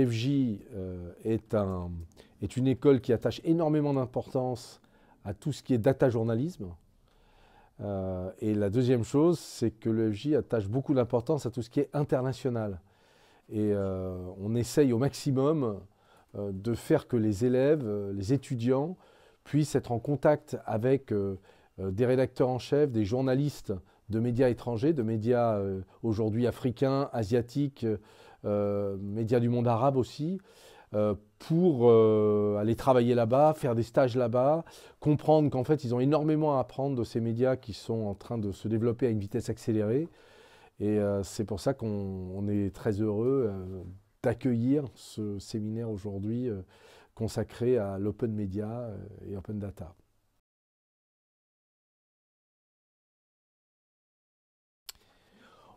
EFJ est une école qui attache énormément d'importance à tout ce qui est data journalisme. Et la deuxième chose, c'est que l'EFJ attache beaucoup d'importance à tout ce qui est international. Et on essaye au maximum de faire que les élèves, les étudiants, puissent être en contact avec des rédacteurs en chef, des journalistes de médias étrangers, de médias aujourd'hui africains, asiatiques, médias du monde arabe aussi, pour aller travailler là-bas, faire des stages là-bas, comprendre qu'en fait ils ont énormément à apprendre de ces médias qui sont en train de se développer à une vitesse accélérée. Et c'est pour ça qu'on est très heureux d'accueillir ce séminaire aujourd'hui consacré à l'open media et open data.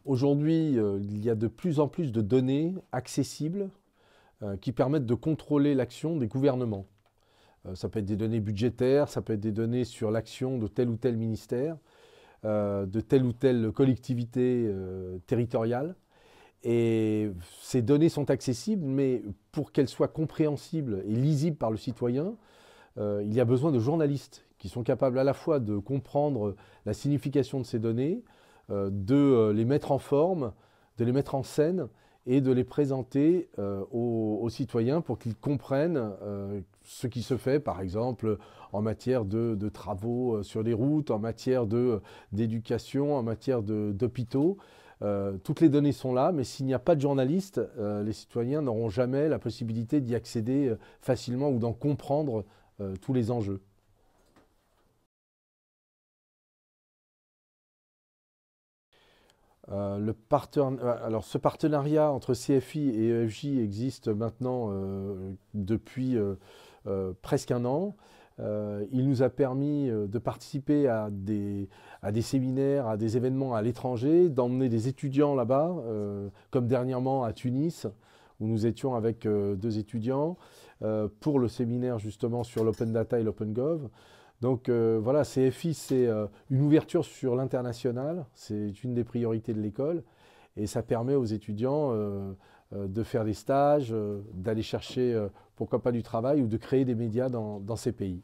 Aujourd'hui, il y a de plus en plus de données accessibles qui permettent de contrôler l'action des gouvernements. Ça peut être des données budgétaires, ça peut être des données sur l'action de tel ou tel ministère, de telle ou telle collectivité territoriale. Et ces données sont accessibles, mais pour qu'elles soient compréhensibles et lisibles par le citoyen, il y a besoin de journalistes qui sont capables à la fois de comprendre la signification de ces données, de les mettre en forme, de les mettre en scène et de les présenter aux citoyens pour qu'ils comprennent ce qui se fait, par exemple, en matière de travaux sur les routes, en matière d'éducation, en matière d'hôpitaux. Toutes les données sont là, mais s'il n'y a pas de journalistes, les citoyens n'auront jamais la possibilité d'y accéder facilement ou d'en comprendre tous les enjeux. Alors, ce partenariat entre CFI et EFJ existe maintenant depuis presque un an. Il nous a permis de participer à des séminaires, à des événements à l'étranger, d'emmener des étudiants là-bas, comme dernièrement à Tunis, où nous étions avec 2 étudiants pour le séminaire justement sur l'open data et l'open gov. Donc voilà, CFI, c'est une ouverture sur l'international, c'est une des priorités de l'école, et ça permet aux étudiants de faire des stages, d'aller chercher, pourquoi pas du travail, ou de créer des médias dans ces pays.